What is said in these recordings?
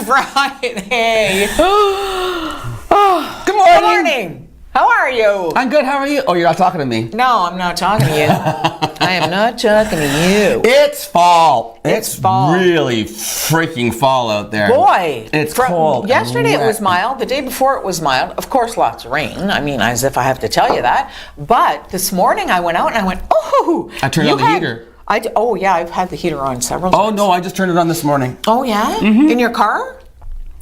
Friday. Good morning. Good morning. How are you? I'm good. How are you? Oh, you're not talking to me. No, I'm not talking to you. I am not talking to you. It's fall. It's fall. Really freaking fall out there. Boy. It's cold. Yesterday it was mild. The day before it was mild. Of course, lots of rain. I mean, as if I have to tell you that. But this morning I went out and I went, oh. I turned on the heater. Oh, yeah. I've had the heater on several times. Oh, no. I just turned it on this morning. Oh, yeah? Mm-hmm. In your car?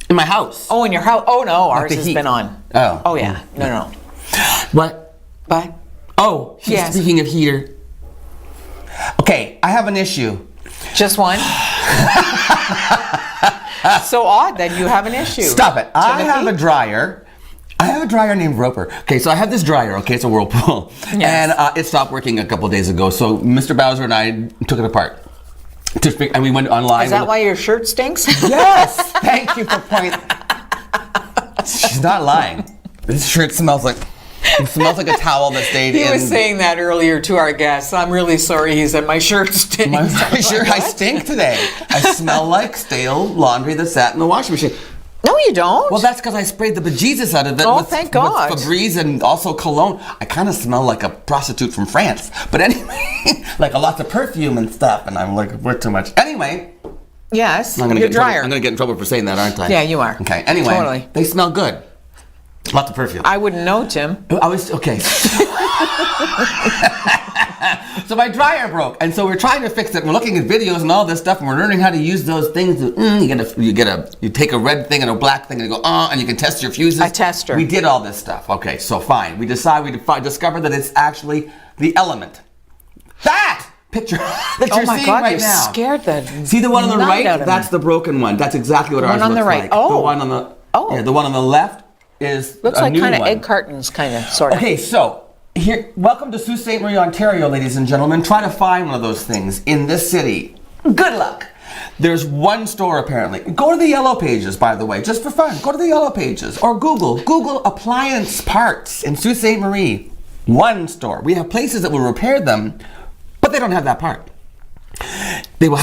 In my house. Oh, in your house. Oh, no. Ours has been on. Oh. Oh, yeah. No. What? But? Oh, yes. Speaking of heater. Okay, I have an issue. Just one? So odd that you have an issue. Stop it. Timothy? I have a dryer. I have a dryer named Roper. Okay, so I have this dryer. Okay, it's a Whirlpool. Yes. And it stopped working a couple days ago. So Mr. Bowser and I took it apart. And we went online. Is that why your shirt stinks? Yes. Thank you for pointing. She's not lying. This shirt smells like a towel that stayed in. He was saying that earlier to our guests. I'm really sorry. He said, my shirt stinks. I stink today. I smell like stale laundry that sat in the washing machine. No, you don't. Well, that's because I sprayed the bejesus out of it thank God. with Febreze and also cologne. I kind of smell like a prostitute from France. But anyway, like a lots of perfume and stuff, and I'm like, we're too much. Anyway. Yes, your dryer. I'm going to get in trouble for saying that, aren't I? Yeah, you are. Okay, anyway. Totally. They smell good. Lots of perfume. I wouldn't know, Tim. Okay. So my dryer broke, and so we're trying to fix it. We're looking at videos and all this stuff, and we're learning how to use those things. You take a red thing and a black thing, and you go and you can test your fuses. A tester. We did all this stuff. Okay, so fine. We discovered that it's actually the element. That picture that you're seeing God, right you're now. Scared the See the one on the right? That's the broken one. That's exactly what ours looks like. The one on the right. Oh. The one on the the one on the left is looks a like new kind of one. egg cartons, kind of, sort of. Okay, so here, welcome to Sault Ste. Marie, Ontario, ladies and gentlemen. Try to find one of those things in this city. Good luck. There's one store apparently. Go to the Yellow Pages, by the way, just for fun. Go to the Yellow Pages or Google appliance parts in Sault Ste. Marie. One store. We have places that will repair them, but they don't have that part.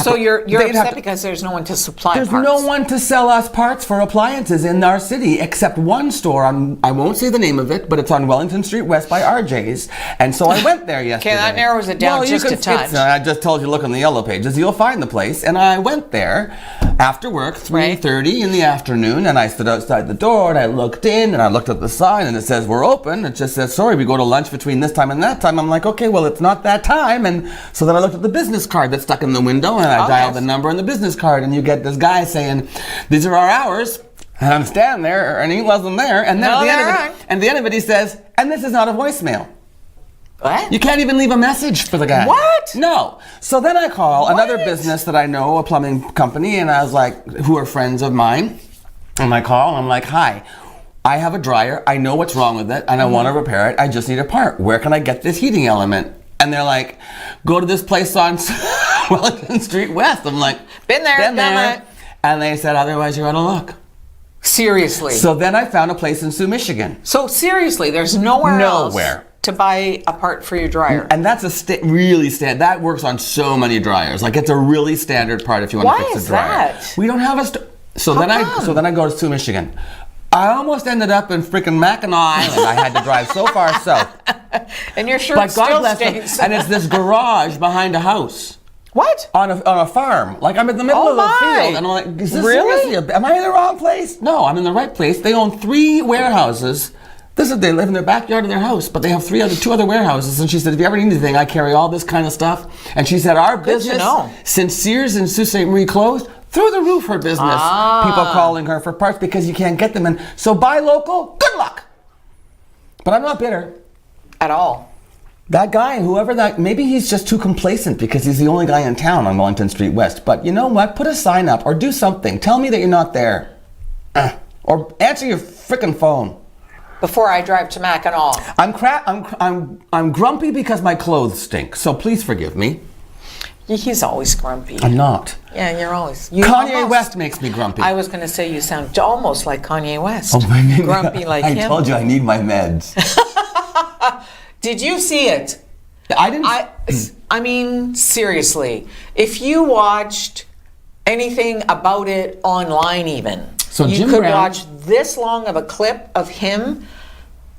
So you're upset because there's no one to supply parts? There's no one to sell us parts for appliances in our city except one store I won't say the name of it, but it's on Wellington Street West by RJ's. And so I went there yesterday. Okay, that narrows it down just a touch. I just told you, look on the Yellow Pages. You'll find the place. And I went there after work, 3:30 in the afternoon, and I stood outside the door and I looked in and I looked at the sign and it says, we're open. It just says, sorry, we go to lunch between this time and that time. I'm like, okay, well, it's not that time. And so then I looked at the business card that's stuck in the window and I dialed the number on the business card, and you get this guy saying, these are our hours. And I'm standing there, and he wasn't there. And then at the end of it, he says, and this is not a voicemail. What? You can't even leave a message for the guy. What? No. So then I call another business that I know, a plumbing company, and I was like, who are friends of mine. And I call, and I'm like, hi, I have a dryer. I know what's wrong with it, and I want to repair it. I just need a part. Where can I get this heating element? And they're like, go to this place on Wellington Street West. I'm like, been there. And they said, otherwise you're out of luck. Seriously. So then I found a place in Sioux, Michigan. So seriously, there's nowhere else to buy a part for your dryer. And that's that works on so many dryers. Like it's a really standard part if you want to fix a dryer. Why is that? We don't have so then I go to Sioux, Michigan. I almost ended up in freaking Mackinac Island. I had to drive so far south. And your shirt still stinks. And it's this garage behind a house. What? On a farm. Like I'm in the middle of a field. And I'm like, is this seriously? Am I in the wrong place? No, I'm in the right place. They own 3 warehouses. They live in their backyard of their house, but they have 2 other warehouses. And she said, if you ever need anything, I carry all this kind of stuff. And she said, our business, since Sears and Sault Ste. Marie closed, through the roof her business. People calling her for parts because you can't get them. And so buy local, good luck. But I'm not bitter. At all. That guy, maybe he's just too complacent because he's the only guy in town on Wellington Street West. But you know what? Put a sign up or do something. Tell me that you're not there. Or answer your frickin' phone. Before I drive to Mackinac. I'm grumpy because my clothes stink. So please forgive me. He's always grumpy. I'm not. Yeah, you're always. Kanye West makes me grumpy. I was going to say you sound almost like Kanye West. Oh, grumpy like him. I told you I need my meds. Did you see it? I didn't. I mean, seriously, if you watched anything about it online even. So you Jim could Brown- watch this long of a clip of him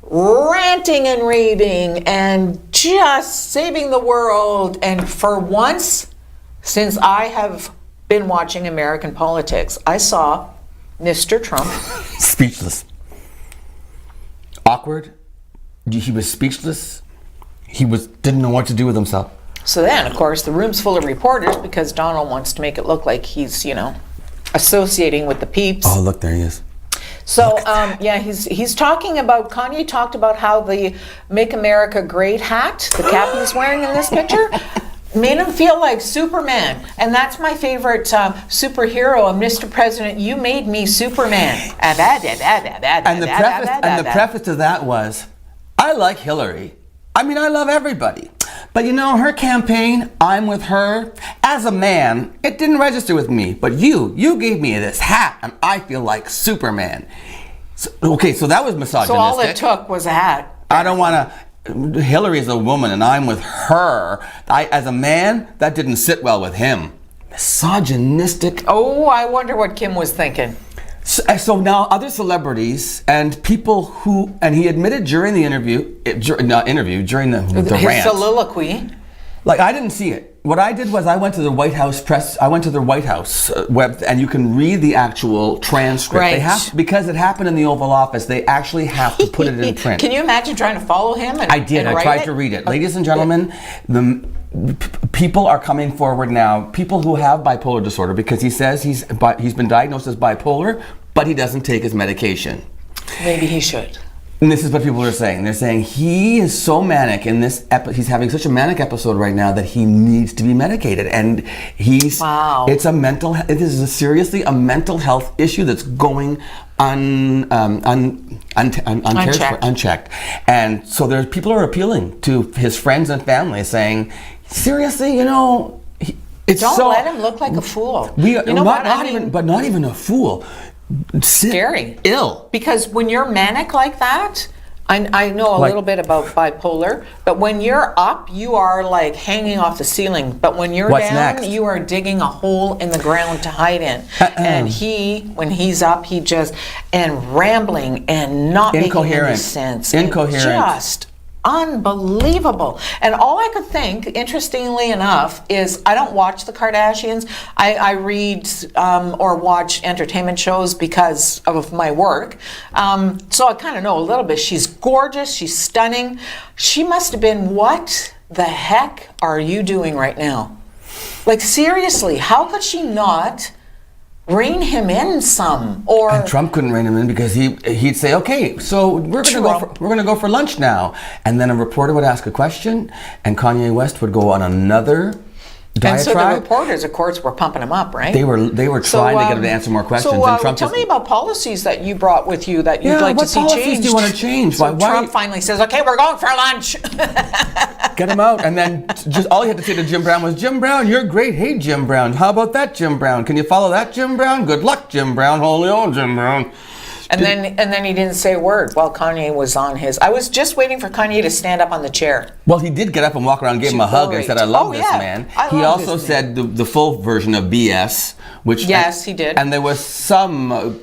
ranting and raving and just saving the world. And for once, since I have been watching American politics, I saw Mr. Trump Speechless. Awkward. He was speechless. Didn't know what to do with himself. So then, of course, the room's full of reporters because Donald wants to make it look like he's, associating with the peeps. Oh, look, there he is. So, he's talking about, Kanye talked about how the Make America Great hat, the cap he's wearing in this picture, made him feel like Superman. And that's my favorite superhero, Mr. President, you made me Superman. And the preface to that was, I like Hillary. I mean, I love everybody. But her campaign, I'm with her. As a man, it didn't register with me. But you gave me this hat, and I feel like Superman. So that was misogynistic. So all it took was a hat. I don't want to. Hillary's a woman, and I'm with her. As a man, that didn't sit well with him. Misogynistic. Oh, I wonder what Kim was thinking. So now other celebrities and people and he admitted during the during the His rant. soliloquy. Like, I didn't see it. What I did was I went to the White House web, and you can read the actual transcript. Right. They have, because it happened in the Oval Office, they actually have to put it in print. Can you imagine trying to follow him? I did. I tried to read it. Ladies and gentlemen, people are coming forward now, people who have bipolar disorder, because he says he's been diagnosed as bipolar, but he doesn't take his medication. Maybe he should. And this is what people are saying. They're saying he is so manic in this he's having such a manic episode right now that he needs to be medicated. And Wow. It is seriously a mental health issue that's going unchecked. And so people are appealing to his friends and family saying, seriously, don't let him look like a fool. Not even a fool. Scary. Ill. Because when you're manic like that, I know a little bit about bipolar, but when you're up, you are like hanging off the ceiling. But when you're down, next? you are digging a hole in the ground to hide in. And when he's up, and rambling and not making any sense. Incoherent. Just unbelievable. And all I could think, interestingly enough, is I don't watch the Kardashians. I read or watch entertainment shows because of my work. So I kind of know a little bit. She's gorgeous. She's stunning. She must have been, what the heck are you doing right now? Like, seriously, how could she not rein him in some? And Trump couldn't rein him in because he'd say, okay, so we're gonna go for lunch now, and then a reporter would ask a question, and Kanye West would go on another diatribe. And so the reporters, of course, were pumping him up, right? They were trying to get him to answer more questions. So and Trump tell me about policies that you brought with you that you'd like to see changed. What policies do you want to change? So Trump finally says, okay, we're going for lunch. Get him out. And then just all he had to say to Jim Brown was, Jim Brown, you're great. Hey, Jim Brown. How about that, Jim Brown? Can you follow that, Jim Brown? Good luck, Jim Brown. Holy old Jim Brown. And then he didn't say a word while Kanye was on his. I was just waiting for Kanye to stand up on the chair. Well, he did get up and walk around, gave him a hug, and said, "I love this man." He also said the full version of BS, which yes, he did. And there was some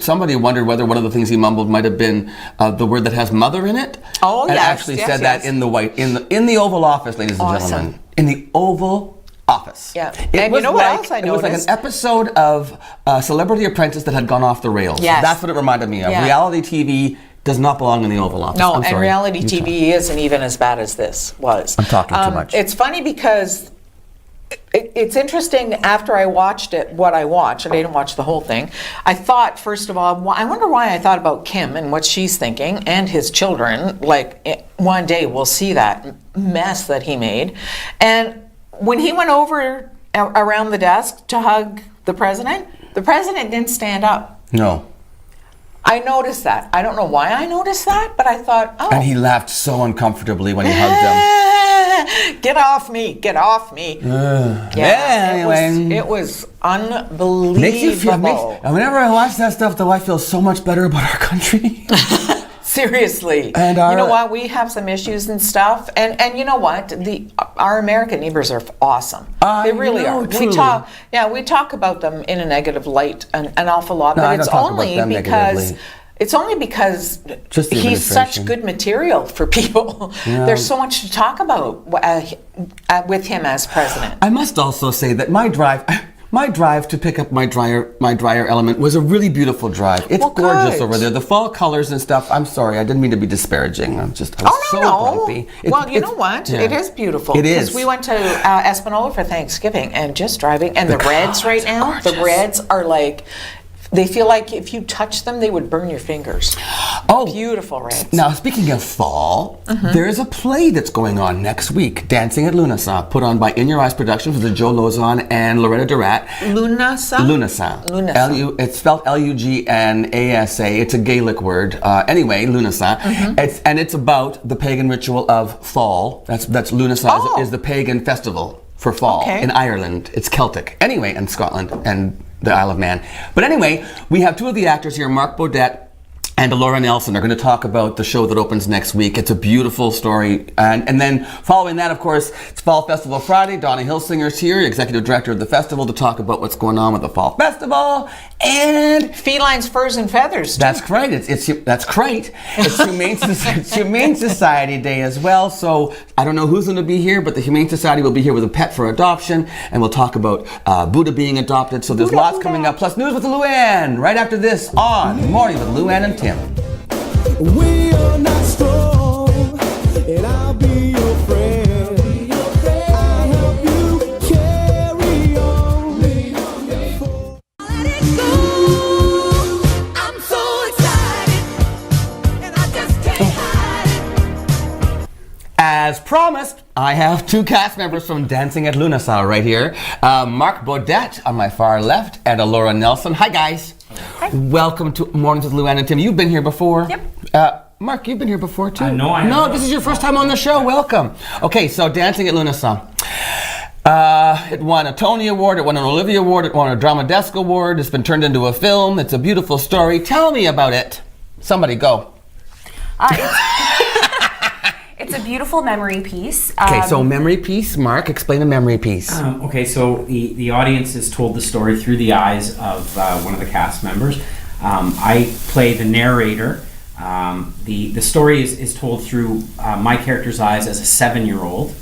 somebody wondered whether one of the things he mumbled might have been the word that has mother in it. Oh, and yes, actually said that in the Oval Office, ladies and gentlemen, in the Oval Office. Yeah. And you know what else I noticed? It was like an episode of Celebrity Apprentice that had gone off the rails. Yes. That's what it reminded me of. Yeah. Reality TV does not belong in the Oval Office. No, and reality TV isn't even as bad as this was. I'm talking too much. It's funny because it's interesting. After I watched what I watched, and I didn't watch the whole thing, I thought, first of all, I wonder why I thought about Kim and what she's thinking and his children. Like, one day we'll see that mess that he made. And when he went over around the desk to hug the president didn't stand up. No. I noticed that. I don't know why I noticed that, but I thought, oh. And he laughed so uncomfortably when he hugged him. Get off me, get off me. Anyway. It was unbelievable. Whenever I watch that stuff, though, I feel so much better about our country. Seriously. And you know what? We have some issues and stuff. And you know what? Our American neighbors are awesome. They really are. Truly. We talk about them in a negative light an awful lot, No, but I it's don't talk only about them because negatively. it's only because Just the he's such administration. good material for people. Yeah. There's so much to talk about with him as president. I must also say that my drive to pick up my dryer element was a really beautiful drive. It's gorgeous good. over there. The fall colors and stuff. I'm sorry, I didn't mean to be disparaging. I was so grumpy. Well, you know what? Yeah. It is beautiful. It is. Because we went to Espanola for Thanksgiving and just driving, and the reds right now, the gorgeous. reds are like, they feel like if you touch them, they would burn your fingers. Oh, Beautiful reds. now speaking of fall, there is a play that's going on next week, Dancing at Lunasa, put on by In Your Eyes Productions with Joe Lozon and Loretta Durat. Lunasa? Lunasa. Lunasa. It's spelled L-U-G-N-A-S-A. It's a Gaelic word. Anyway, Lunasa. It's about the pagan ritual of fall. That's Lunasa is the pagan festival for fall in Ireland. It's Celtic. Anyway, and Scotland and the Isle of Man. But anyway, we have two of the actors here, Mark Bodette and Laura Nelson, are going to talk about the show that opens next week. It's a beautiful story. And then following that, of course, it's Fall Festival Friday. Donna Hilsinger's here, executive director of the festival, to talk about what's going on with the Fall Festival. And Felines, furs, and feathers. that's great. That's great. It's Humane Society Day as well. So I don't know who's going to be here, but the Humane Society will be here with a pet for adoption, and we'll talk about Buddha being adopted. So there's lots coming up. Plus news with Luann right after this on Morning with Luann and Tim. We are not strong, and I'll be your friend. I'll help you carry on. Let it go. I'm so excited, and I just can't hide it. As promised, I have two cast members from Dancing at Lunasa right here. Mark Bodette on my far left and Laura Nelson. Hi, guys. Hi. Welcome to Mornings with Luann and Tim. You've been here before. Yep. Mark, you've been here before too. No, I No, haven't. this is your first time on the show. Welcome. Okay, so Dancing at Lunasa. It won a Tony Award, it won an Olivia Award, it won a Drama Desk Award. It's been turned into a film. It's a beautiful story. Tell me about it. Somebody go. It's a beautiful memory piece. Okay, so memory piece. Mark, explain a memory piece. Okay, so the audience is told the story through the eyes of one of the cast members. I play the narrator. The story is told through my character's eyes as a 7-year-old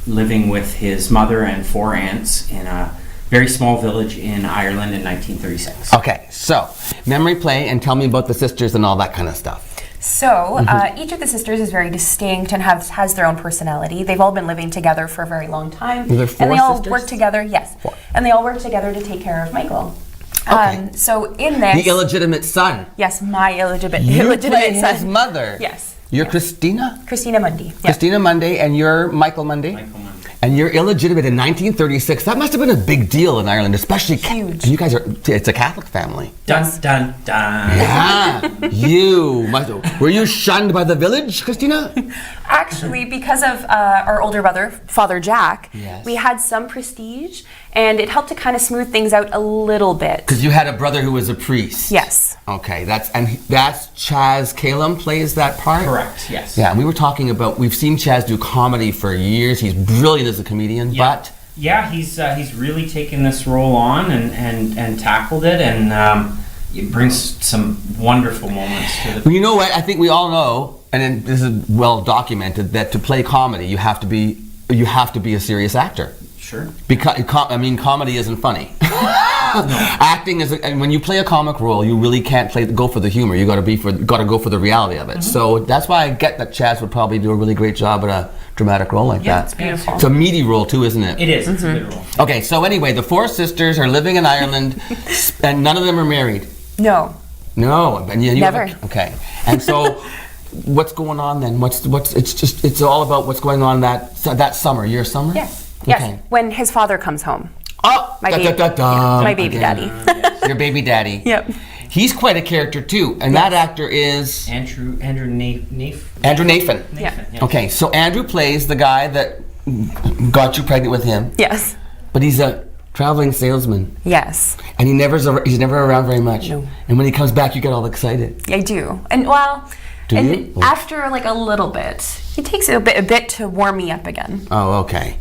living with his mother and 4 aunts in a very small village in Ireland in 1936. Okay, so memory play, and tell me about the sisters and all that kind of stuff. So each of the sisters is very distinct and has their own personality. They've all been living together for a very long time. Are there 4 and they all sisters? work together, yes. 4. And they all work together to take care of Michael. Okay. So in this... The illegitimate son. Yes, my illegitimate You play son. his mother. Yes. You're Christina? Christina Mundy. Yep. Christina Mundy, and you're Michael Mundy? Michael Mundy. And you're illegitimate in 1936. That must have been a big deal in Ireland, especially... Huge. You guys are... It's a Catholic family. Dun, dun, dun. Yeah. Were you shunned by the village, Christina? Actually, because of our older brother, Father Jack, Yes. we had some prestige, and it helped to kind of smooth things out a little bit. Because you had a brother who was a priest. Yes. Okay, that's Chaz Calum plays that part? Correct, yes. Yeah, and we were talking about, we've seen Chaz do comedy for years. He's brilliant as a comedian, but... Yeah, he's really taken this role on and tackled it, and it brings some wonderful moments to the... Well, you know what? I think we all know, and then this is well documented, that to play comedy, you have to be a serious actor. Sure. Because comedy isn't funny. Acting is, and when you play a comic role, you really can't go for the humor. You got to go for the reality of it. So that's why I get that Chaz would probably do a really great job at a dramatic role like that. It's beautiful. It's a meaty role too, isn't it? It is. It's a good role. Okay, so anyway, the 4 sisters are living in Ireland, and none of them are married. No. No, and you Never. Okay, and so what's going on then? It's all about what's going on that summer. Your summer? Yes. Okay. Yes. When his father comes home. Oh, My da, baby- da, da, da. My baby Again. daddy. Your baby daddy. Yep. He's quite a character too, and that actor is Andrew Nafe. Andrew Nathan. Yeah. Okay, so Andrew plays the guy that got you pregnant with him, Yes. but he's a traveling salesman, Yes, and he's never around very much. No. And when he comes back, you get all excited. I do. And well, Do and you? after like a little bit, it takes a bit to warm me up again. Oh, okay.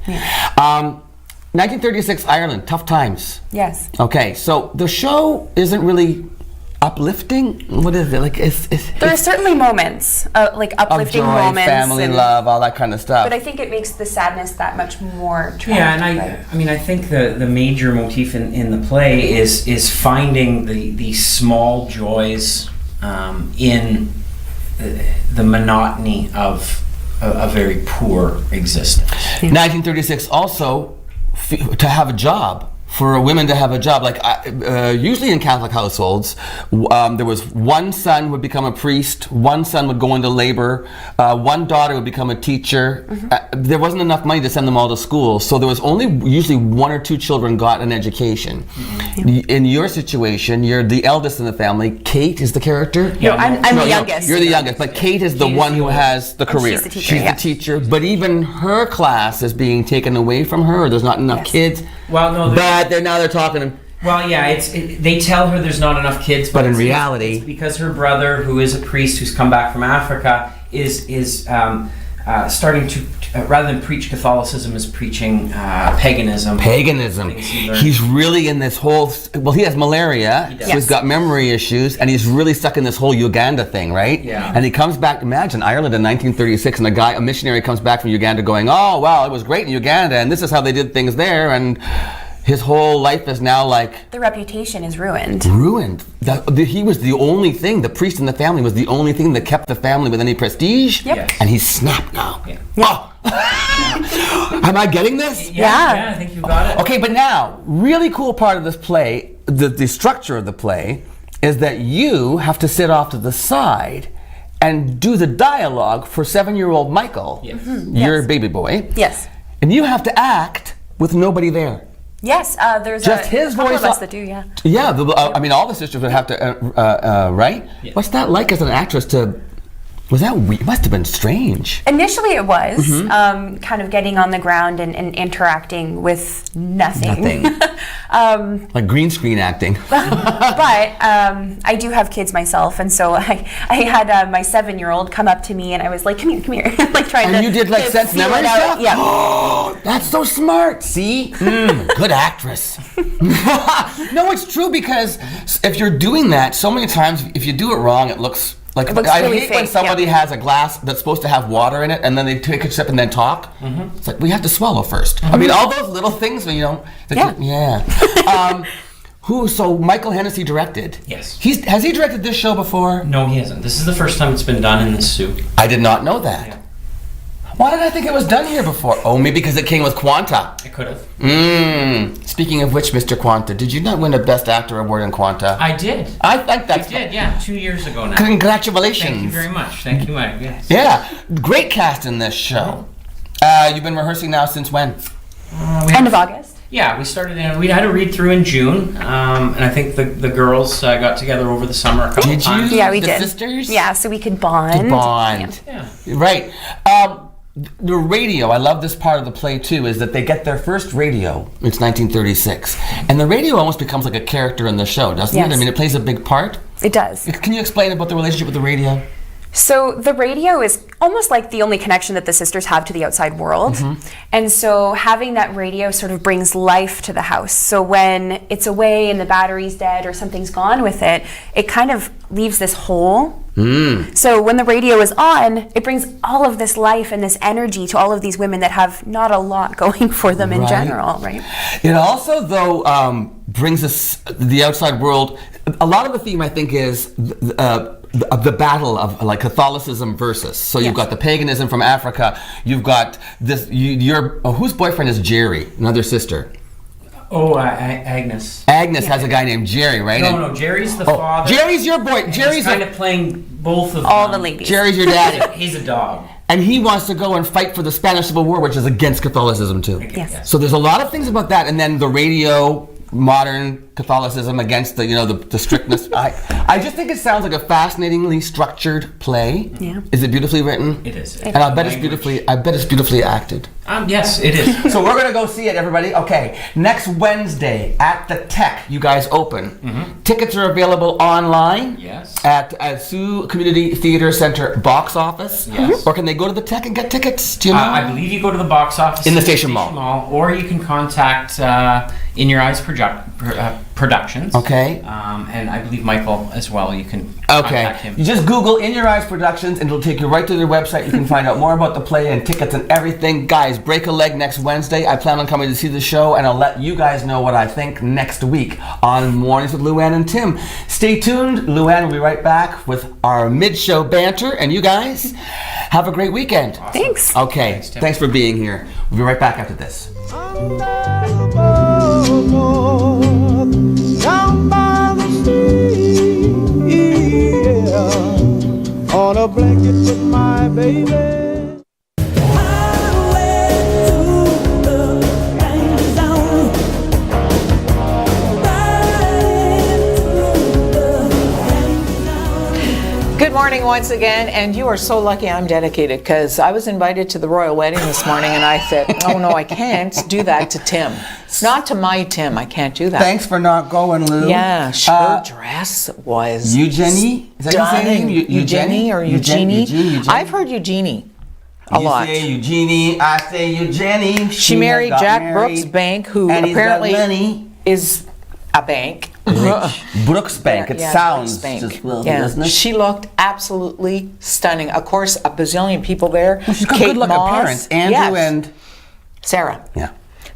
1936 Ireland, tough times. Yes. Okay, so the show isn't really uplifting. What is it like? There are certainly moments, like of uplifting joy, moments, family, love, all that kind of stuff. but I think it makes the sadness that much more tragic. Yeah, and I mean, I think the major motif in the play is finding the small joys in the monotony of a very poor existence. 1936 also to have a job. For women to have a job, like usually in Catholic households, there was one son would become a priest, one son would go into labor, one daughter would become a teacher. There wasn't enough money to send them all to school, so there was only usually one or two children got an education. In your situation, you're the eldest in the family. Kate is the character? No, I'm the youngest. You're the youngest, but Kate is the one who has the career. she's the teacher, She's yeah. the teacher, but even her class is being taken away from her, or there's not enough Yes. kids. Well, no, But they're talking. well, yeah, they tell her there's not enough kids, But in it's- reality- it's because her brother, who is a priest who's come back from Africa, is starting to rather than preach Catholicism, is preaching paganism. Paganism. Things he learned. He's really in this whole. Well, he has malaria. He does. So he's got memory issues, and he's really stuck in this whole Uganda thing, right? Yeah. And he comes back. Imagine Ireland in 1936, and a missionary comes back from Uganda, going, "Oh, well, it was great in Uganda, and this is how they did things there," and his whole life is now like The reputation is ruined. ruined. He was the only thing. The priest in the family was the only thing that kept the family with any prestige. Yep. Yes. And he's snapped now. Yeah. Oh. Am I getting this? Yeah. I think you got it. Okay, but now, really cool part of this play, the structure of the play, is that you have to sit off to the side and do the dialogue for 7-year-old Michael, Yes. your Yes. baby boy, Yes. and you have to act with nobody there. Yes, there's Just his couple voice of us on- that do, yeah. Yeah, I mean, all the sisters would have to, right? Yeah. What's that like as an actress to? Was that weird? It must have been strange. Initially it was Mm-hmm. kind of getting on the ground and interacting with nothing. Like green screen acting. But I do have kids myself, and so I had my 7-year-old come up to me, and I was like, "Come here," like trying to. And you did like to sense feel memory it out. stuff? Yeah. Oh, that's so smart. See? Good actress. No, it's true, because if you're doing that, so many times, if you do it wrong, it looks like, It looks I really hate when fake, somebody yeah. has a glass that's supposed to have water in it, and then they take a sip and then talk. It's like, we have to swallow first. I mean, all those little things when you don't. Yeah. So Michael Hennessy directed. Yes. Has he directed this show before? No, he hasn't. This is the first time it's been done in this suit. I did not know that. Yeah. Why did I think it was done here before? Oh, maybe because it came with Quanta. I could have. Speaking of which, Mr. Quanta, did you not win a Best Actor award in Quanta? I did. I think I that's. did, yeah, 2 years ago now. Congratulations. Thank you very much. Thank you, Mike. Yes. Yeah, great cast in this show. You've been rehearsing now since when? End of August. Yeah, we started in. We had a read through in June, and I think the girls got together over the summer a couple Did you? times. Yeah, we The did. sisters? Yeah, so we could bond. Bond. Yeah. Right. The radio, I love this part of the play too, is that they get their first radio. It's 1936. And the radio almost becomes like a character in the show, doesn't it? Yes. I mean, it plays a big part. It does. Can you explain about the relationship with the radio? So the radio is almost like the only connection that the sisters have to the outside world. Mm-hmm. And so having that radio sort of brings life to the house. So when it's away and the battery's dead or something's gone with it, it kind of leaves this hole. So when the radio is on, it brings all of this life and this energy to all of these women that have not a lot going for them in Right. general, right? It also, though, brings us the outside world. A lot of the theme, I think, is the battle of like Catholicism versus. So you've Yes. got the paganism from Africa. You've got this. Whose boyfriend is Jerry? Another sister. Oh, Agnes. Agnes has a guy named Jerry, right? No, And- no, Jerry's the Oh, father. Jerry's your boy. and Jerry's he's kind of playing both of All them. the ladies. Jerry's your daddy. He's a dog. And he wants to go and fight for the Spanish Civil War, which is against Catholicism too. Yes. So there's a lot of things about that, and then the radio, modern Catholicism against the strictness. I just think it sounds like a fascinatingly structured play. Yeah. Is it beautifully written? It is. And I bet it's Language. beautifully acted. Yes, it is. So we're gonna go see it, everybody. Okay, next Wednesday at the Tech, you guys open. Tickets are available online. Yes. At Sioux Community Theater Center box office. Yes. Or can they go to the Tech and get tickets? Do you know? I believe you go to the box office In the Station Mall. or you can contact In Your Eyes Productions. Okay. And I believe Michael as well. You can Okay. contact him. You just Google In Your Eyes Productions and it'll take you right to their website. You can find out more about the play and tickets and everything. Guys, break a leg next Wednesday. I plan on coming to see the show and I'll let you guys know what I think next week on Mornings with Luann and Tim. Stay tuned. Luann will be right back with our mid-show banter and you guys have a great weekend. Thanks. Okay. Tim. Thanks for being here. We'll be right back after this. Under the boardwalk, down by the sea, yeah, on a blanket with my baby. Good morning once again, and you are so lucky I'm dedicated because I was invited to the royal wedding this morning and I said, oh no, I can't do that to Tim. Not to my Tim, I can't do that. Thanks for not going, Lou. Yeah, her dress was Eugenie? Is that your stunning. name? Eugenie or Eugenie? Eugenie. I've heard Eugenie a lot. You say Eugenie, I say Eugenie. She married has got Jack married, Brooks Bank, who and he's got apparently money. is a bank. Brooks Bank. It Yeah, sounds Brooks Bank. just well, Yeah. doesn't it? She looked absolutely stunning. Of course, a bazillion people there. She's got Kate good-looking Moss. parents. Andrew and Sarah. yeah.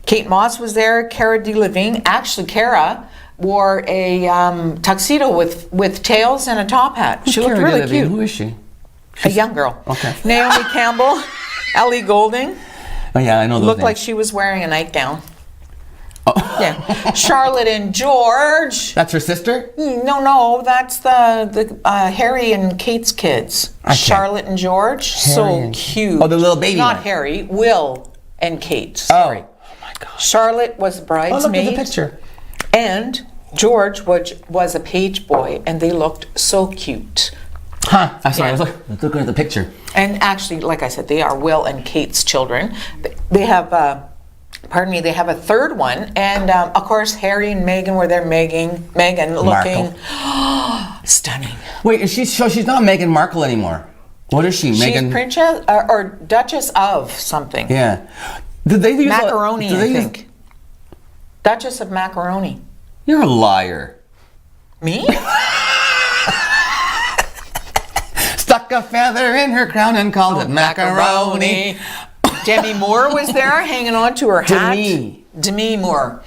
Kate Moss was there. Cara Delevingne. Actually, Cara wore a tuxedo with tails and a top hat. She looked Cara really Delevingne, cute. Who is she? A young girl. Okay. Naomi Campbell. Ellie Goulding. Oh yeah, I know those Looked like names. she was wearing a nightgown. Oh. Yeah. Charlotte and George. That's her sister? No, that's the Harry and Kate's kids. Okay. Charlotte and George. Harry So and- cute. Oh, the little baby Not one. Harry. Will and Kate. Sorry. Oh my gosh. Charlotte was Oh, look bridesmaid. at the picture. And George was a page boy, and they looked so cute. Huh. I'm sorry, Yeah. I was looking at the picture. And actually, like I said, they are Will and Kate's children. They have, they have a third one. And of course, Harry and Meghan were there. Meghan looking stunning. Wait, she's not Meghan Markle anymore. What is she? She's Meghan? Princess or Duchess of something. Yeah. Did they use Macaroni, did I they use- think. Duchess of Macaroni. You're a liar. Me? Stuck a feather in her crown and called it macaroni. Demi Moore was there, hanging on to her hat. Demi Moore.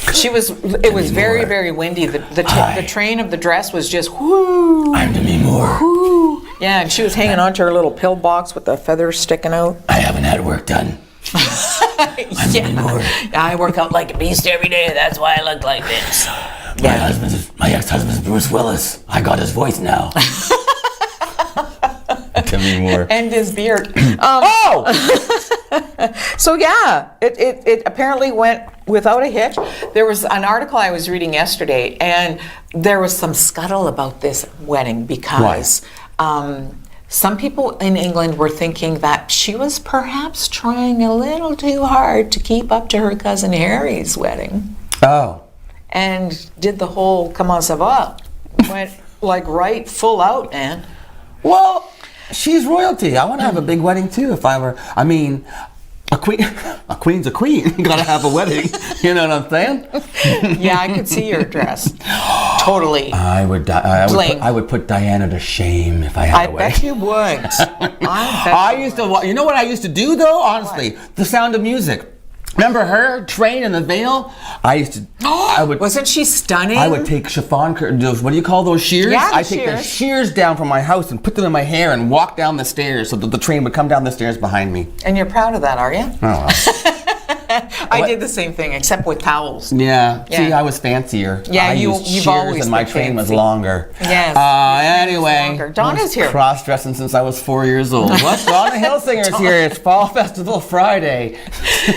It was very, very windy. The train of the dress was just whoo. I'm Demi Moore. Whoo. Yeah, and she was hanging on to her little pill box with the feathers sticking out. I haven't had work done. I'm Demi Moore. I work out like a beast every day. That's why I look like this. My ex-husband's Bruce Willis. I got his voice now. Demi Moore. And his beard. Oh! So yeah, it apparently went without a hitch. There was an article I was reading yesterday, and there was some scuttle about this wedding because some people in England were thinking that she was perhaps trying a little too hard to keep up to her cousin Harry's wedding, Oh. and did the whole comment ça va, went like right full out, man. Well, she's royalty. I want to have a big wedding too. If I were, I mean, a queen's a queen. You gotta have a wedding. You know what I'm saying? Yeah, I could see your dress. Totally. I would put Diana to shame if I had I a wedding. bet you would. I used to. You know what I used to do though? Honestly, The Sound of Music. Remember her train in the Veil? I used to. I would. Wasn't she stunning? I would take chiffon curtains. What do you call those shears? Yeah, the I take the shears. shears down from my house and put them in my hair and walk down the stairs so that the train would come down the stairs behind me. And you're proud of that, are you? Oh well. I did the same thing, except with towels. Yeah. Yeah. See, I was fancier. Yeah, I you've used shears always and my been train was fancy. longer. Yes. Anyway. longer. Donna's here. Cross-dressing since I was 4 years old. What? Donna Hilsinger's here. It's Fall Festival Friday.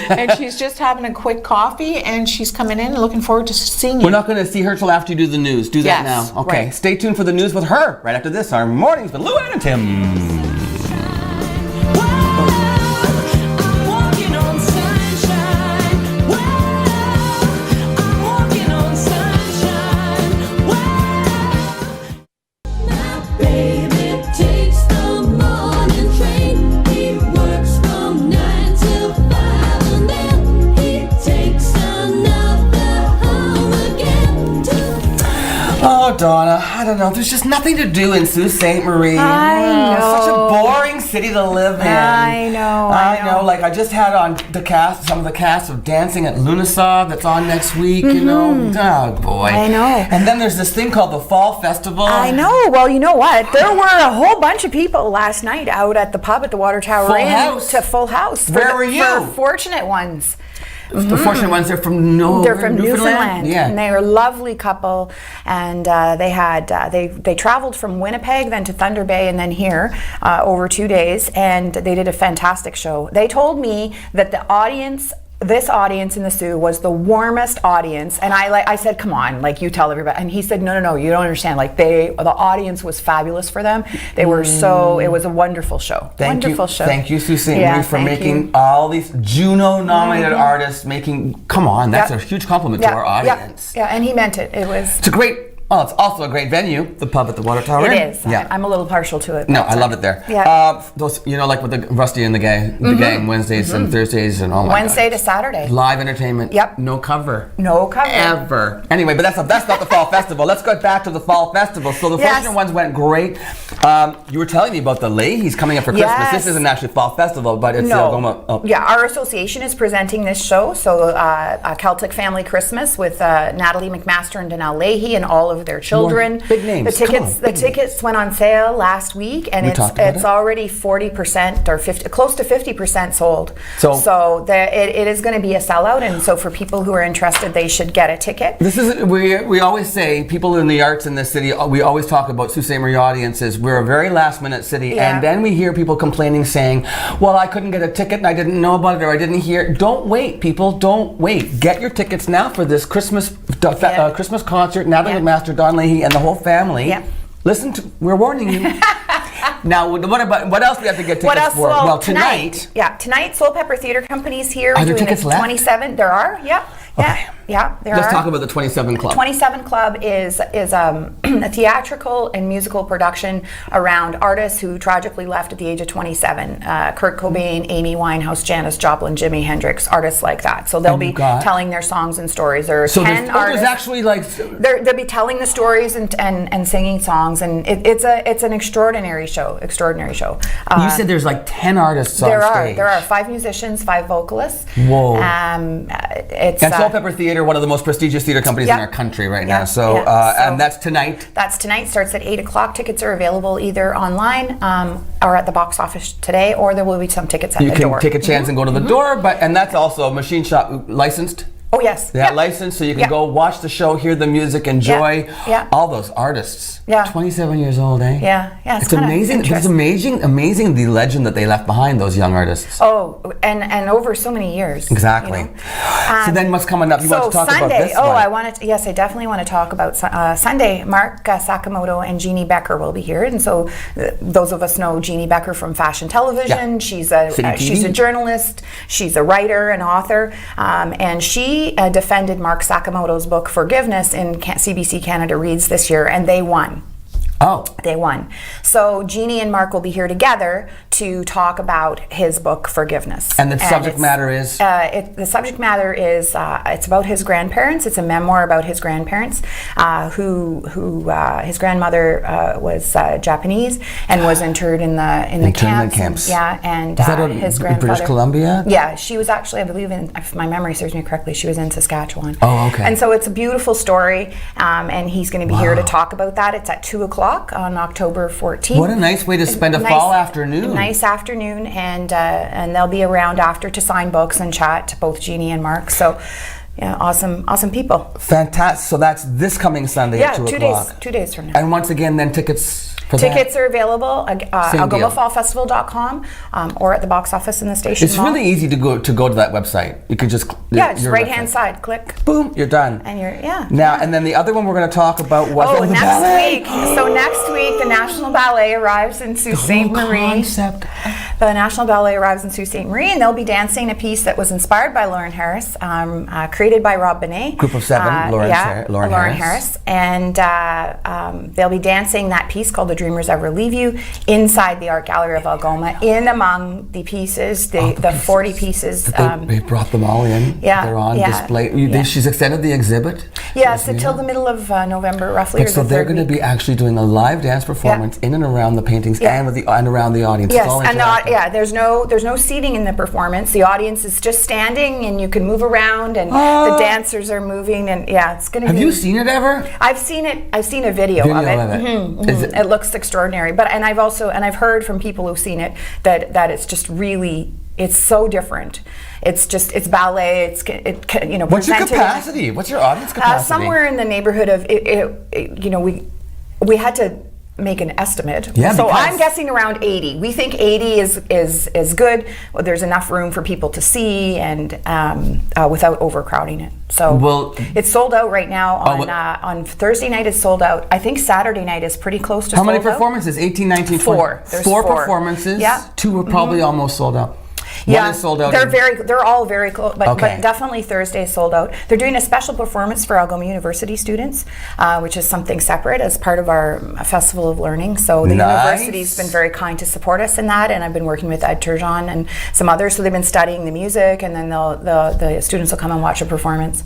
And she's just having a quick coffee, and she's coming in and looking forward to seeing you. We're not going to see her till after you do the news. Do that Yes, now. Okay. right. Stay tuned for the news with her right after this. Our mornings with Luann and Tim. I'm walking on Donna, I don't know. There's just nothing to do in Sault Ste. Marie. I know. Such a boring city to live in. I know. I know. Like, I just had on some of the cast of Dancing at Lunasaw that's on next week, you know. Oh, boy. I know. And then there's this thing called the Fall Festival. I know. Well, you know what? There were a whole bunch of people last night out at the pub at the Water Tower Full Inn house. to Full House. Where were you? For fortunate ones. The fortunate ones, they're from Newfoundland. Yeah. And they were a lovely couple, and they traveled from Winnipeg, then to Thunder Bay, and then here over 2 days, and they did a fantastic show. They told me that this audience in the Sioux was the warmest audience, and I said, come on, like, you tell everybody. And he said, no, you don't understand. Like, the audience was fabulous for them. They were it was a wonderful show. Thank Wonderful show. Thank you, Sault Ste. Marie, for making all these Juno-nominated artists come on, that's a huge compliment to our audience. Yeah, and he meant it. It's a great, it's also a great venue, the pub at the Water Tower. It Inn. is. Yeah. I'm a little partial to it. No, but, I love it there. Yeah. Those, like with the Rusty and the gang Wednesdays and Thursdays and all my Wednesday to Saturday. Live entertainment. Yep. No cover. No cover. Ever. Anyway, but that's not the Fall Festival. Let's go back to the Fall Festival. So the fortunate ones went great. You were telling me about the Leahy's coming up for Christmas. Yes. This isn't actually Fall Festival, but it's the Algoma. Oh. Yeah, our association is presenting this show. So a Celtic Family Christmas with Natalie McMaster and Danelle Leahy and all of their children. Big names. The tickets went on sale last week, and it's already 40% or 50, close to 50% sold. So it is going to be a sellout, and so for people who are interested, they should get a ticket. This is we always say, people in the arts in this city. We always talk about Sault Ste. Marie audiences. We're a very last minute city, and then we hear people complaining, saying, "Well, I couldn't get a ticket, and I didn't know about it, or I didn't hear." Don't wait, people. Don't wait. Get your tickets now for this Christmas Christmas concert. Natalie McMaster, Don Leahy, and the whole family. Yeah. Listen to, we're warning you. Now, what else do we have to get tickets for? Well, tonight. Yeah, tonight Soul Pepper Theater Company's here. Are there doing tickets a left? 27. There are. Yeah. Okay. Yeah, there Let's are. talk about the 27 Club. 27 Club is a theatrical and musical production around artists who tragically left at the age of 27. Kurt Cobain, Amy Winehouse, Janis Joplin, Jimi Hendrix, artists like that. So they'll be telling their songs and stories. There are 10 artists. There's actually like... They'll be telling the stories and singing songs, and it's an extraordinary show. You said there's like 10 artists on stage. There are 5 musicians, 5 vocalists. Whoa. It's and Soul Pepper Theater, one of the most prestigious theater companies in our country right now. So, and that's tonight. That's tonight. Starts at 8 o'clock. Tickets are available either online or at the box office today, or there will be some tickets at the door. You can take a chance and go to the door, and that's also a machine shop licensed. Oh, yes. Yeah, licensed, so you can go watch the show, hear the music, enjoy all those artists. Yeah. 27 years old, eh? Yeah. It's amazing. It's amazing the legend that they left behind, those young artists. Oh, and over so many years. Exactly. You know? So then what's coming up? You want to talk about this one? Yes, I definitely want to talk about Sunday. Mark Sakamoto and Jeannie Becker will be here. And so those of us know Jeannie Becker from fashion television. Yeah. She's a journalist. She's a writer and author. And she defended Mark Sakamoto's book Forgiveness in CBC Canada Reads this year, and they won. Oh. They won. So Jeannie and Mark will be here together to talk about his book Forgiveness. And the subject matter is? The subject matter is it's about his grandparents. It's a memoir about his grandparents, who his grandmother was Japanese and was interred in the camps. And is that his in grandfather, British Columbia? Yeah, she was actually, I believe, if my memory serves me correctly, she was in Saskatchewan. Oh, okay. And so it's a beautiful story, and he's going to be here to talk about that. It's at 2 o'clock on October 14th. What a nice way to spend a fall afternoon. Nice afternoon, and they'll be around after to sign books and chat to both Jeannie and Mark. So, yeah, awesome people. Fantastic. So that's this coming Sunday at 2 o'clock. 2 days from now. And once again, then tickets for Tickets are available at algomafallfestival.com or at the box office in the station It's mall. really easy to go to that website. You can just just right-hand side, click. Boom, you're done. And you're Now, and then the other one we're going to talk about was the ballet. Next week. So next week, the National Ballet arrives in Sault Ste. Marie. The National Ballet arrives in Sault Ste. Marie, and they'll be dancing a piece that was inspired by Lauren Harris, created by Rob Benet. Group of 7, Lauren Harris. And they'll be dancing that piece called The Dreamers Ever Leave You inside the Art Gallery of Algoma, in among the pieces, the 40 pieces. They brought them all in. Yeah, They're on display. She's extended the exhibit. Yes, until the middle of November, roughly. But so they're going to be actually doing a live dance performance in and around the paintings and around the audience. Yes, It's all and interactive. there's no seating in the performance. The audience is just standing, and you can move around, and the dancers are moving, and it's going to. Have you seen it ever? I've seen it. I've seen a video of it. Is it- It looks extraordinary, I've heard from people who've seen it that it's just really. It's so different. It's ballet. What's your presented- capacity? What's your audience capacity? Somewhere in the neighborhood of we had to make an estimate. Yeah, so because- I'm guessing around 80. We think 80 is good. Well, there's enough room for people to see and without overcrowding it. So it's sold out right now. On Thursday night it's sold out. I think Saturday night is pretty close to How sold many performances? 18, 19, 20? Four. There's four four. performances. Yeah. 2 were probably almost sold out. Yeah, One is sold out. they're all very close, but Okay. definitely Thursday is sold out. They're doing a special performance for Algoma University students, which is something separate as part of our Festival of Learning. So the university's been very kind to support us in that, and I've been working with Ed Turgeon and some others. So they've been studying the music, and then the students will come and watch a performance.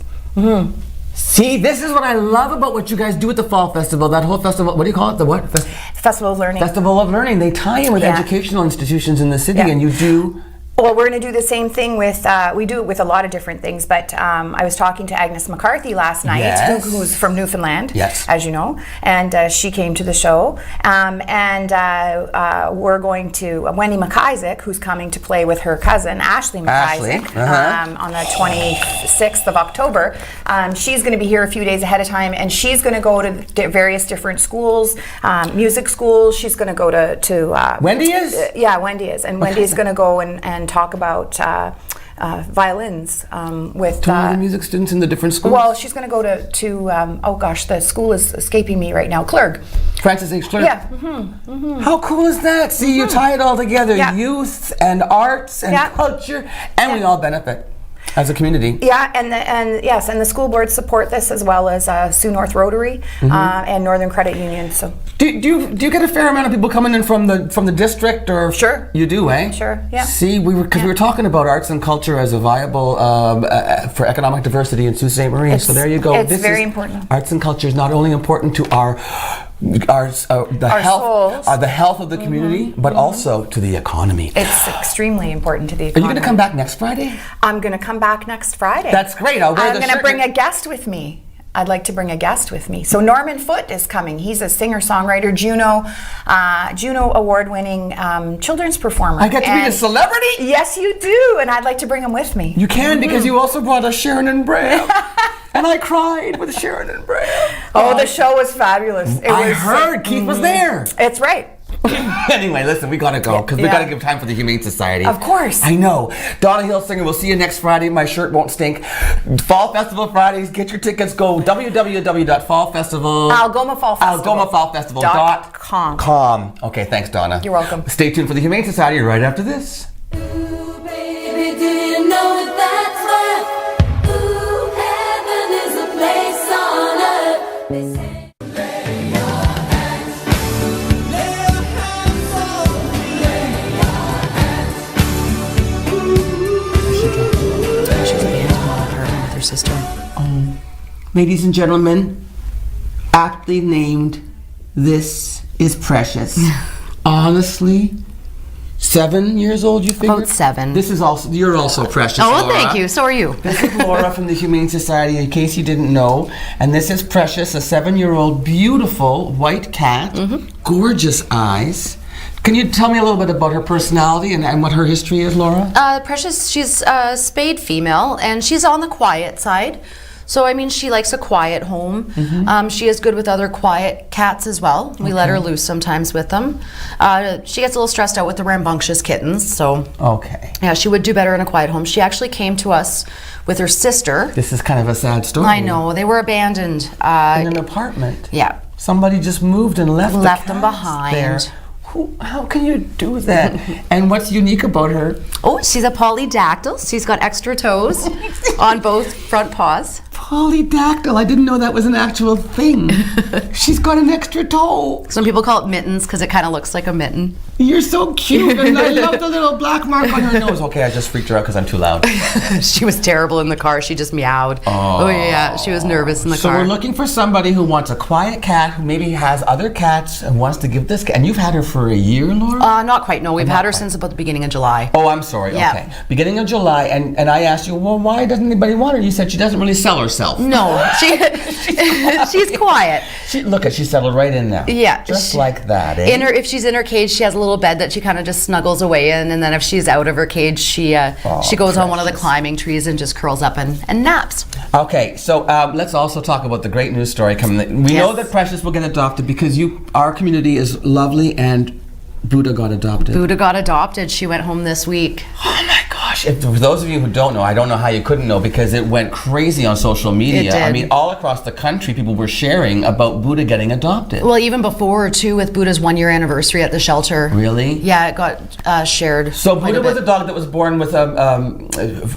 See, this is what I love about what you guys do at the Fall Festival. That whole festival, what do you call it? The what? Festival of Learning. Festival of Learning. They tie in with educational institutions in the city, and you do. Well, we're going to do the same thing with, we do it with a lot of different things, but I was talking to Agnes McCarthy last night, who's from Newfoundland, as you know, and she came to the show, and we're going to, Wendy McIsaac, who's coming to play with her cousin, Ashley McIsaac, on the 26th of October. She's going to be here a few days ahead of time, and she's going to go to various different schools, music schools. She's going to go to Wendy is? Yeah, Wendy is, and Wendy's going to go and talk about violins with To all the music students in the different schools? well, she's going to go to the school is escaping me right now, Clerg. Francis H. Clerg? Yeah. How cool is that? See, you tie it all together. Yeah. Youth and arts and culture, and we all benefit as a community. Yeah, and the school board support this, as well as Sioux North Rotary and Northern Credit Union. So Do you get a fair amount of people coming in from the district, or Sure. You do, eh? Sure, yeah. See, we were talking about arts and culture as a viable for economic diversity in Sault Ste. Marie. So there you go. It's very important. Arts and culture is not only important to the health of the community, but also to the economy. it's extremely important to the Are economy. you going to come back next Friday? I'm going to come back next Friday. That's great. I'll wear I'm the going to shirt. bring a guest with me. I'd like to bring a guest with me. So Norman Foote is coming. He's a singer-songwriter, Juno award-winning children's performer. I get to be a celebrity? Yes, you do, and I'd like to bring him with me. You can, because you also brought us Sharon and Bram. And I cried with Sharon and Bram. Oh, the show was fabulous. I heard Keith was there. It's right. Anyway, listen, we gotta go because we gotta give time for the Humane Society. Of course. I know. Donna Hilsinger, we'll see you next Friday. My shirt won't stink. Fall Festival Fridays. Get your tickets. Go www.fallfestival. Algoma Fall Festival. AlgomaFallFestival.com. Okay, thanks, Donna. You're welcome. Stay tuned for the Humane Society right after this. Ooh, baby, do you know that that's where heaven is a place on earth? They say Her sister. Ladies and gentlemen, aptly named, this is Precious. Honestly, 7 years old, you figured? About 7. This is also, you're also precious, Oh, Laura. thank you. So are you. This is Laura from the Humane Society, in case you didn't know. And this is Precious, a 7-year-old beautiful white cat, gorgeous eyes. Can you tell me a little bit about her personality and what her history is, Laura? Precious, she's a spayed female, and she's on the quiet side. So, I mean, she likes a quiet home. She is good with other quiet cats as well. We let her loose sometimes with them. She gets a little stressed out with the rambunctious kittens, so... Okay. Yeah, she would do better in a quiet home. She actually came to us with her sister. This is kind of a sad story. I know, they were abandoned. In an apartment. Yeah. Somebody just moved and left Left them cats behind. there. How can you do that? And what's unique about her? Oh, she's a polydactyl. She's got extra toes on both front paws. Polydactyl. I didn't know that was an actual thing. She's got an extra toe. Some people call it mittens because it kind of looks like a mitten. You're so cute, and I love the little black mark on her nose. Okay, I just freaked her out because I'm too loud. She was terrible in the car. She just meowed. Oh yeah, she was nervous in the So car. we're looking for somebody who wants a quiet cat, who maybe has other cats and wants to give this cat. And you've had her for a year, Laura? Not quite. No, we've had her since about the beginning of July. Oh, I'm sorry. Yeah. Okay. Beginning of July, and I asked you, well, why doesn't anybody want her? You said she doesn't really sell herself. No, she's quiet. She settled right in there. Yeah, Just like that, eh? If she's in her cage, she has a little bed that she kind of just snuggles away in, and then if she's out of her cage, she goes on one of the climbing trees and just curls up and naps. Okay, so let's also talk about the great news story coming. We know that Precious will get adopted because our community is lovely, and Buddha got adopted. Buddha got adopted. She went home this week. Oh my gosh. For those of you who don't know, I don't know how you couldn't know because it went crazy on social media. It did. I mean, all across the country, people were sharing about Buddha getting adopted. Well, even before, too, with Buddha's 1-year anniversary at the shelter. Really? Yeah, it got shared. So quite Buddha a was bit. a dog that was born with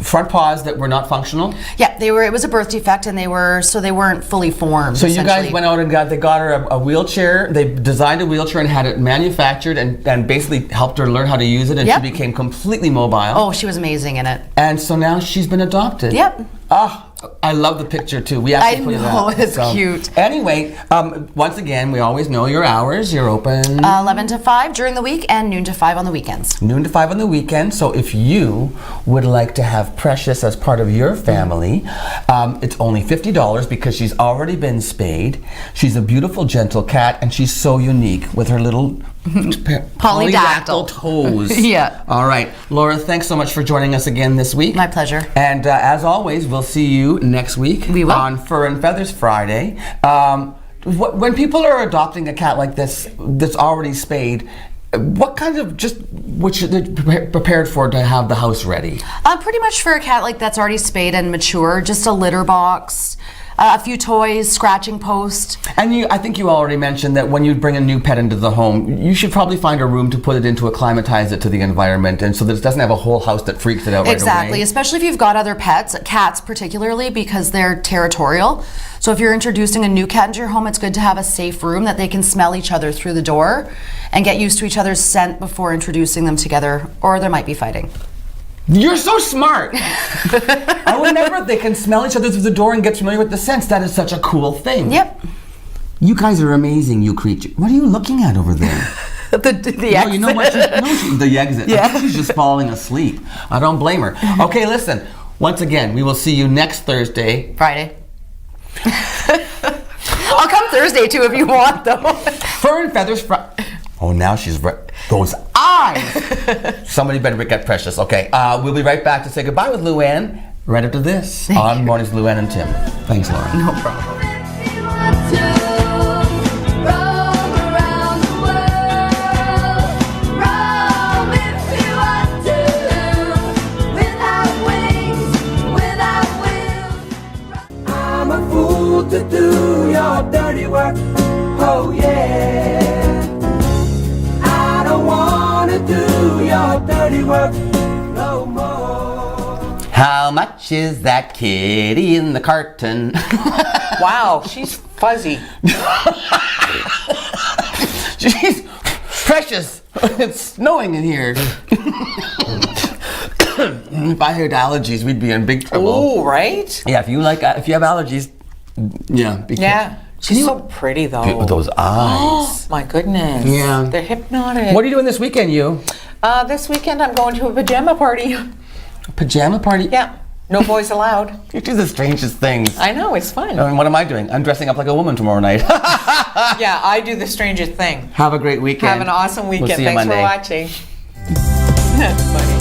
front paws that were not functional. Yeah, it was a birth defect, and they weren't fully formed. So you guys essentially. went out and got her a wheelchair. They designed a wheelchair and had it manufactured and basically helped her learn how to use it, and Yep. she became completely mobile. Oh, she was amazing in it. And so now she's been adopted. Yep. Ah, I love the picture too. We actually I put it know, up. it's cute. Anyway, once again, we always know your hours. You're open 11 to 5 during the week and noon to 5 on the weekends. noon to 5 on the weekend. So if you would like to have Precious as part of your family, it's only $50 because she's already been spayed. She's a beautiful, gentle cat, and she's so unique with her little polydactyl toes. Yeah. All right, Laura, thanks so much for joining us again this week. My pleasure. And as always, we'll see you next week. We will. On Fur and Feathers Friday. When people are adopting a cat like this that's already spayed, what kind of what should they prepared for to have the house ready? Pretty much for a cat like that's already spayed and mature, just a litter box, a few toys, scratching post. And I think you already mentioned that when you bring a new pet into the home, you should probably find a room to put it into, acclimatize it to the environment, and so that it doesn't have a whole house that freaks it out Exactly, right away. especially if you've got other pets, cats particularly, because they're territorial. So if you're introducing a new cat into your home, it's good to have a safe room that they can smell each other through the door and get used to each other's scent before introducing them together, or there might be fighting. You're so smart. I would never. They can smell each other through the door and get familiar with the scents. That is such a cool thing. Yep. You guys are amazing, you creature. What are you looking at over there? The No, you know what? The exit. Yeah. I think she's just falling asleep. I don't blame her. Okay, listen. Once again, we will see you next Thursday. Friday. I'll come Thursday too if you want, though. Fur and Feathers Oh, now she's those eyes. Somebody better get Precious. Okay, we'll be right back to say goodbye with Luann right after this on Mornings with Luann and Tim. Thanks, Laura. No problem. If you want to roam around the world, roam if you want to, without wings, without wheels. I'm a fool to do your dirty work. Oh yeah. I don't wanna do your dirty work no more. How much is that kitty in the carton? Wow, she's fuzzy. Jeez, Precious. It's snowing in here. If I had allergies, we'd be in big trouble. Oh, right? Yeah, if you have allergies, yeah. Yeah. She's so pretty, though. With those eyes. My goodness. Yeah. They're hypnotic. What are you doing this weekend, you? This weekend I'm going to a pajama party. Pajama party? Yeah. No boys allowed. You do the strangest things. I know, it's fun. And what am I doing? I'm dressing up like a woman tomorrow night. Yeah, I do the strangest thing. Have a great weekend. Have an awesome weekend. We'll see you Thanks Monday. for watching. That's funny.